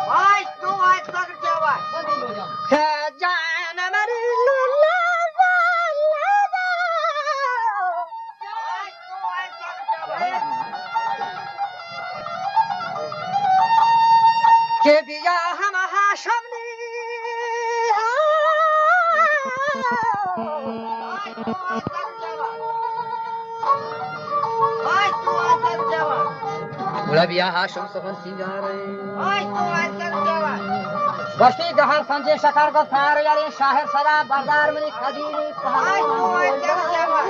Ay, tu ay sakır cevap. Jana mari Ay, tu ay sakır cevap. ke biya hum hashamni Ay, tu ay sakır cevap. Ay, tu ay sakır cevap. Ula biya hasham sohan singare Ay, tu ay sakır cevap. Bashti gahar sanje shakar ko far yari shahir sada bazar mani khadini Ay, tu ay sakır cevap.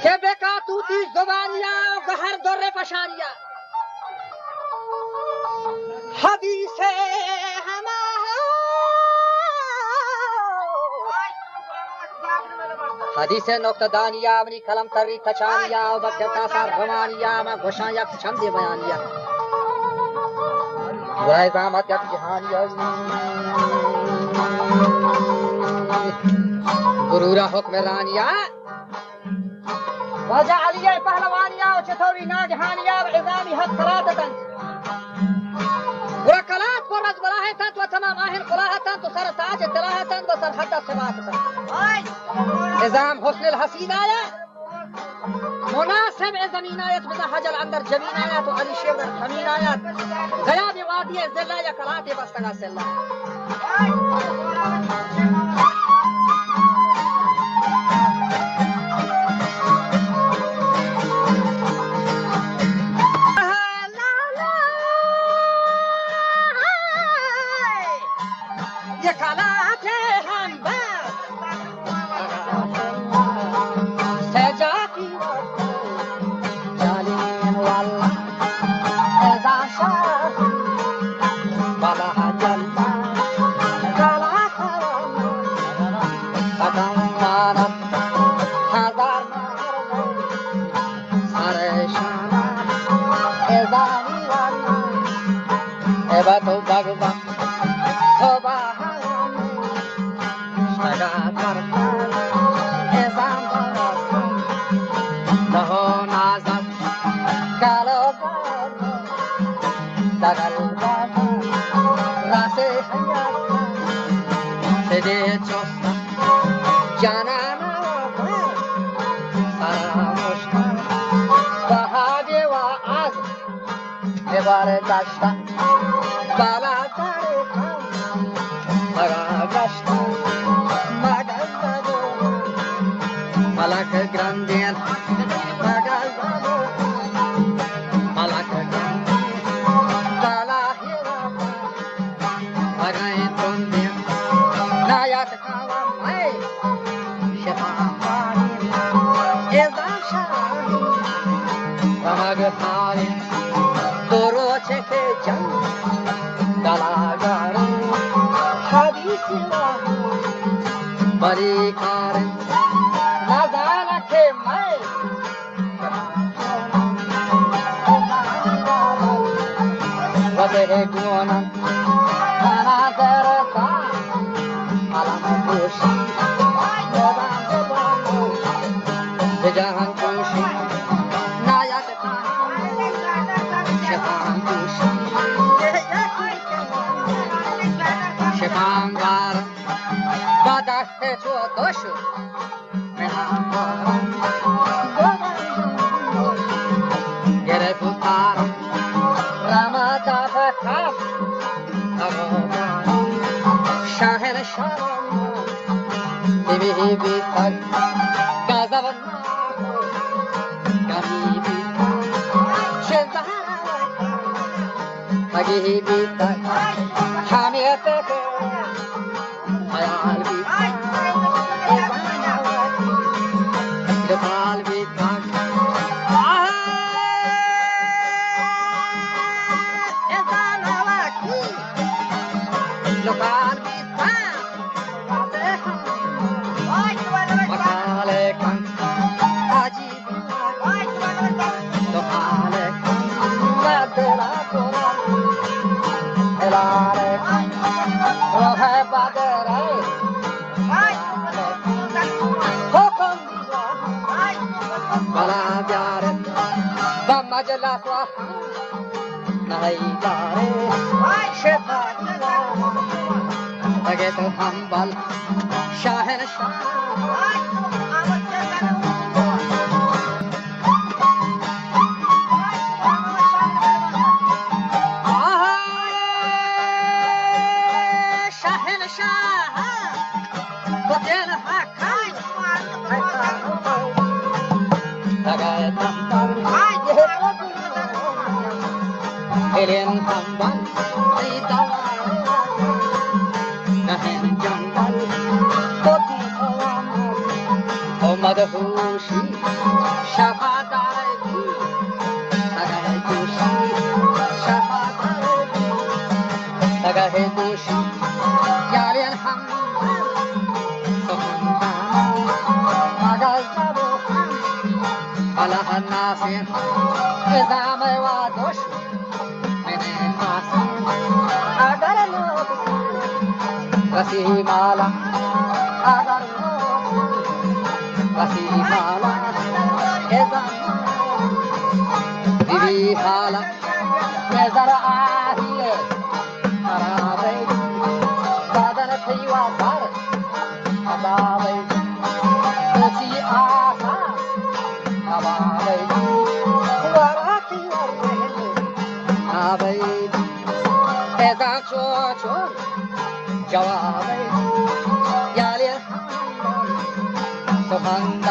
ke beka tuti zubaniya gahar dorre fashaniya hadise hama Ay, tu sakır cevap. hadise nokta daniya mani kalam tarri tachaniya wa bakta sar ramaniya ma goshaya chande bayaniya Vay zamat yak jihaniya gurura hukmraniya وجعلية پهلوانية وشتوري ناجحانية وعظامي حق ثلاثة وركلات فرز بلاهة وتمام آهن قلاهة وسر تاج تلاهة وسر حتى سباتة Ay, نظام حسن الحسيناية مناسب زمینایت بزا حجل اندر جمینایت و علی شیر در خمینایت غیاب وادی زلہ یا کلات بستگا سلہ یہ کلات ہم بس سجاتی جالین والله اذا شاف بلا جلبا كلا قدم مارد هزار سرشانا ازانی والله ابتو بگبا صبح شگا کرتان ازان برستان دهو نازد کالو باد دگل باد راسه حیات سده چوستا جانانا سراموشتا بهادی و از ببار داشتا بالا تاریخان مگا گشتا مگا زدو ملک گراندین مگا زدو ملک گراندین بالا هیراتا مگا ایتوندین نایت کاوا مای شفاقانی ازا شاهی رمگ پاری دورو چکه جن دلاگاری حدیثی واهی بری کاری نزانا که مای وده گونم مناظر تا علم کوشی یادم ببانو بجهان کوشی نایت کانی شفان کوشی شفانگار با دست چو دوشو مهانگارم گره پوکارم رمادا بکاف اغوانی شاهر شارم بیبی بیتر گازا و ناغو گمی بیتر شزارم مگی بیتر حامیت که خیال بیتر لطال بیتر لطال بیتر مکاله کن عجیبی لطال کن ندلا کنم هلاله کن روح بدره جلاتوا نهيداري شفاقنا لقيت الحنبل شاهن الشام شاهن الشام بدين حكاي لقيت الين حنبل عيدواري نهن جنبل قطي قوامر ومدهوشي شفاعت عليكي لقيتوشي شفاعت عليكي لقيتوشي يا لين حنبل سخنتانا مغزبو على الناصر إذا ما يوادوش من الناصر أقل النوبي رسيمالا أقل النوبي رسيمالا إذا بيبي حالا نظر آهية خرابي بدن تيوا دار خرابي دوشي آسا خرابي وراكي ورهني خرابي إذا شوشون جوابي يا للحمد سبحان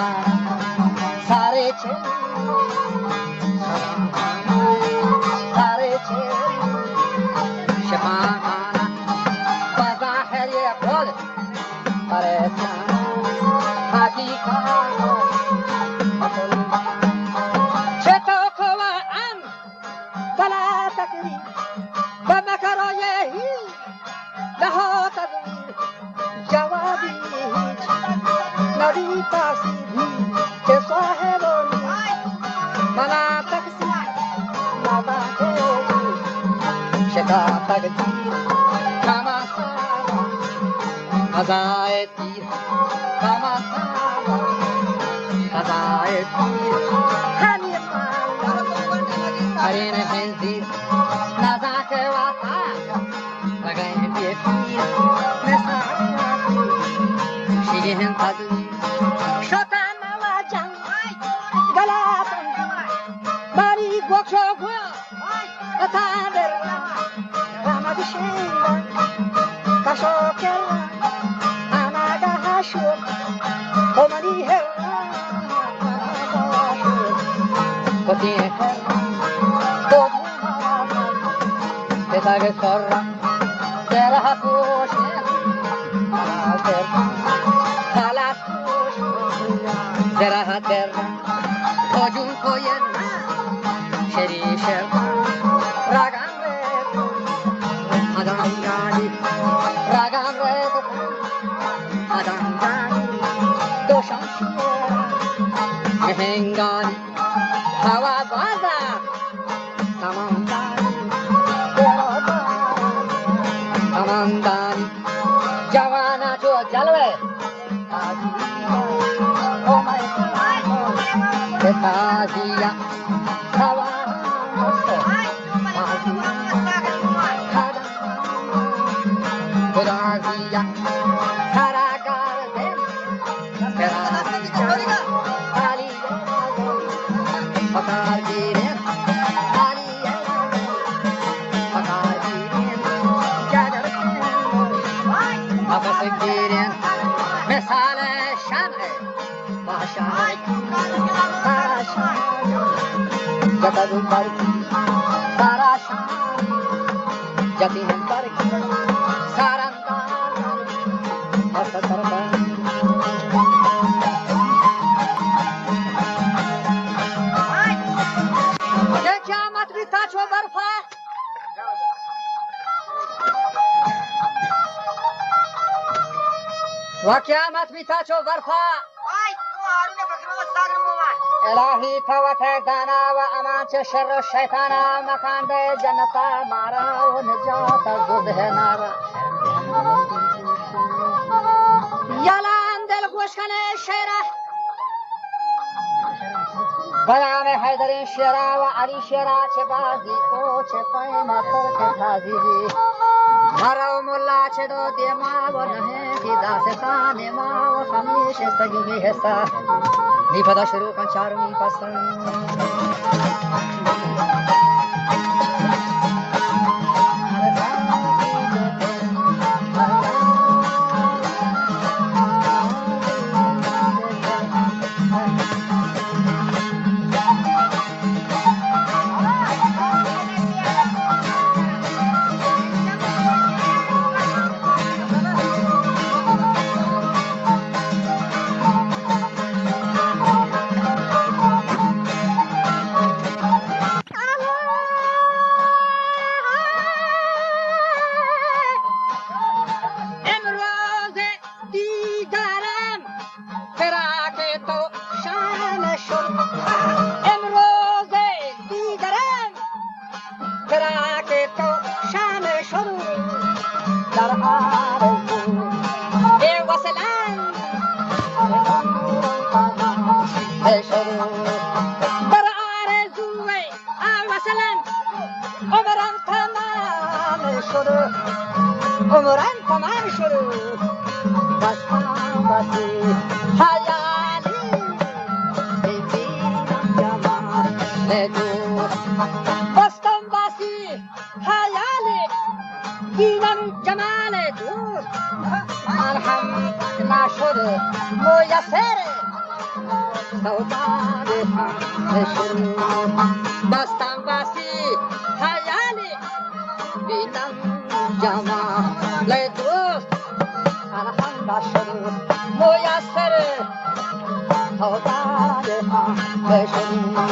ساري چه ساري چه شفاعانا بظاهر يقول پریشان حقیقت چطور کوام بلا تکری بمکرایه لها تدویر جوابی هیچ نبی تاسیبی که صاحبانی منا تکسی نباتی شکا تقدیر کما سالا قضای تیر کما سالا قضای تیر همی مالا هرین هنزیر نزاک وطا لگای بیتیر نساتی شیرین تدویر شتن مواجن گلاتن ماری گوکشو گویا اتادر رامد شیرا کشوکر آناگا هاشور کومنی هرا آناگا هاشور کتی هرا دوبو هواسر تتاگ سرا درها پوشه آسر خلاص پوشه درها درها خجون کوین شری شرطا راگان ریتو آدم جانی راگان ریتو آدم جانی دوشان شیرا مهنگانی هوا بازار تمام دانی تمام دانی جوانا چو جلوه او مای تازیا هوا Tazia, Sara Garden, Tazia, Alia, Pakardin, Alia, Pakardin, Jadarin, Abasikirin, Mesale Shane, Mashai, Sarashan, Jatadu Barki, Sarashan, Jatin Barki, Sarandar, Asatarban. Dejamat bitacho barfa. Wakiamat bitacho barfa. الهی فوت دانا و امان چه شر شیطانا مکان ده جنتا مارا و نجات زده نارا یالان دل گوش کنه شیره بیان حیدر شیرا و علی شیرا چه بازی او چه قیمت که تازی مرا ملا چه دو دیما و نه کی داستان ما و همیشه سگی حسا می پدا شروع کن چارمی پسند عمران تمام شروع بستم بسی حیالی ببینم جمال دوست بستم بسی حیالی بینم جمال دوست الحمد نشده میسر سوداد هم شروع بستم بسی حیالی بینم جمال دوست الحمد شروع میسر سوداد هم شروع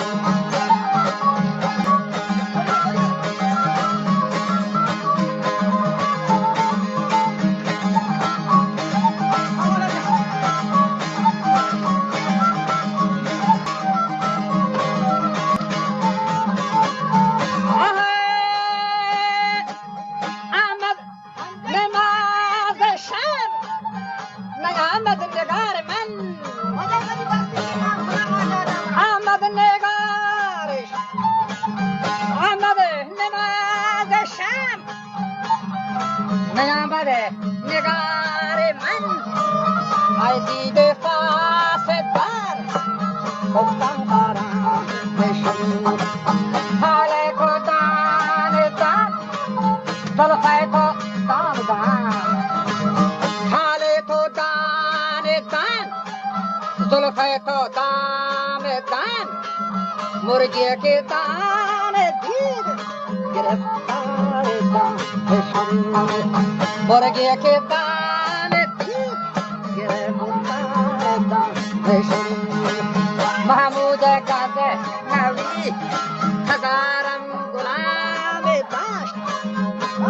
نگار من ای دیده فاسدار گفتم دارم بشنو حال کو دان زلفای تو دان حال تو دان زلفای تو دان مرغی کے دان دید گرفتار دان بشنو مرغی کے دان دید گرفتار دان بشنو محمود غازی نوی هزارم غلام داشت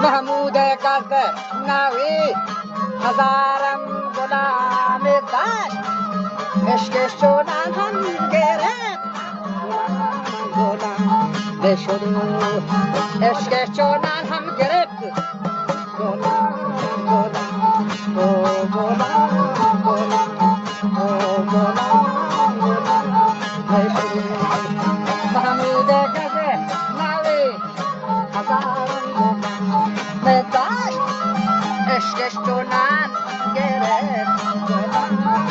محمود غازی نوی هزارم غلام داشت عشقش چونان هم گرفت غلام بشنو عشقش چونان هم گرفت محمود غازی نوی هزارم غلام داشت عشقش چونان گرفت غلام